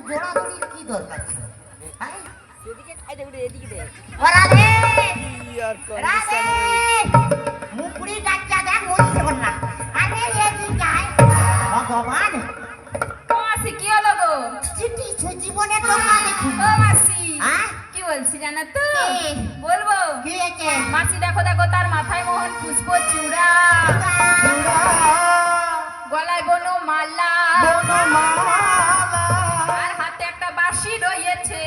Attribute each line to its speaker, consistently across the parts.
Speaker 1: জোড়াজোড়ির কি দরকার ছিল? হ্যাঁ?
Speaker 2: এদিকে খাই দে উড়ে এদিকে দে
Speaker 1: ও রাধে!
Speaker 2: ইয়ার
Speaker 1: রাধে! মুকুড়ি ডাক্তার দেখ বলছে না। আরে এদিকে আয়। ভগবান!
Speaker 3: ও মাসি কি হলো গো?
Speaker 1: চিঠি জীবনে টাকা দেখি।
Speaker 3: ও মাসি
Speaker 1: হ্যাঁ?
Speaker 3: কি বলছি জানো তো?
Speaker 1: কি?
Speaker 3: বলবো?
Speaker 1: কি হয়েছে?
Speaker 3: মাসি দেখো দেখো তার মাথায় মোহন পুষ্প চূড়া, গলায় বনো মালা, আর হাতে একটা বাঁশি রয়েছে।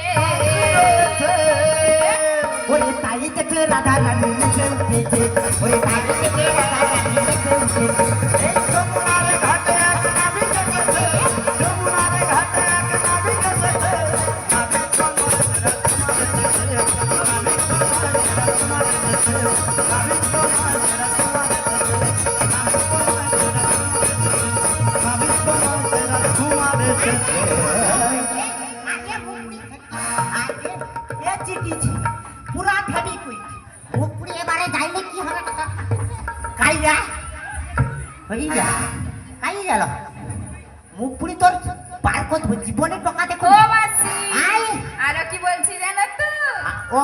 Speaker 1: ওরে তাই দেখে রাধা রানী মুখে উঠেছে। ওরে তাই দেখে রাধা রানী মুখে উঠেছে। এই যমুনার ঘাটে এক নাবি এসেছে। যমুনার ঘাটে এক নাবি এসেছে। আগে মুকুড়ি আগে এ চিঠি পুরা ফেবিকুইক মুকুড়ি এবারে যাইলে কি হবে টাকা কাইরা হই যা কাই গেল মুকুড়ি তোর পার কত জীবনে টাকা দেখো
Speaker 3: ও মাসি
Speaker 1: আই
Speaker 3: আর কি বলছি জানো তো?
Speaker 1: ও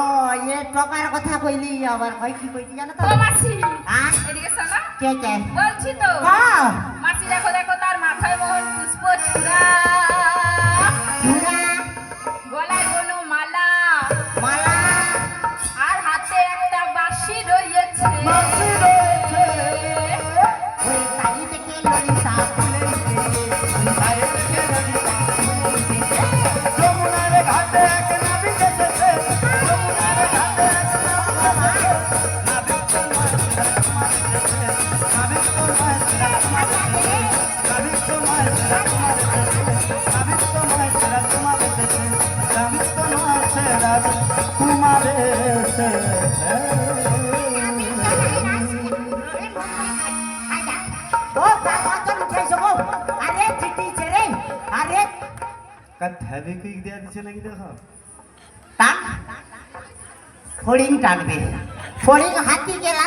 Speaker 1: এ টাকার কথা কইলি আবার কই কি কইতি জানো তো
Speaker 3: ও মাসি
Speaker 1: হ্যাঁ
Speaker 3: এদিকে শোনো,
Speaker 1: কে কে
Speaker 3: বলছি তো।
Speaker 1: হ্যাঁ
Speaker 3: মাসি দেখো দেখো তার মাথায় মোহন পুষ্প চূড়া,
Speaker 1: চূড়া
Speaker 3: গলায় বনো মালা,
Speaker 1: মালা
Speaker 3: আর হাতে একটা বাঁশি রয়েছে।
Speaker 1: ওই তাই থেকে ললিতা ফুলে উঠেছে তাই থেকে ললিতা ফুলে উঠেছে যমুনার ঘাটে এক নাবি এসেছে যমুনার ঘাটে এক নাবি এসেছে নাবিক তোমায় সেরা তোমার এসেছে নাবিক তোমায় সেরা তোমার এসেছে নাবিক তোমায় সেরা তোমার এসেছে নাবিক তোমায় সেরা তোমার এসেছে ফড়িং টানবে ফড়িং হাতি গেলা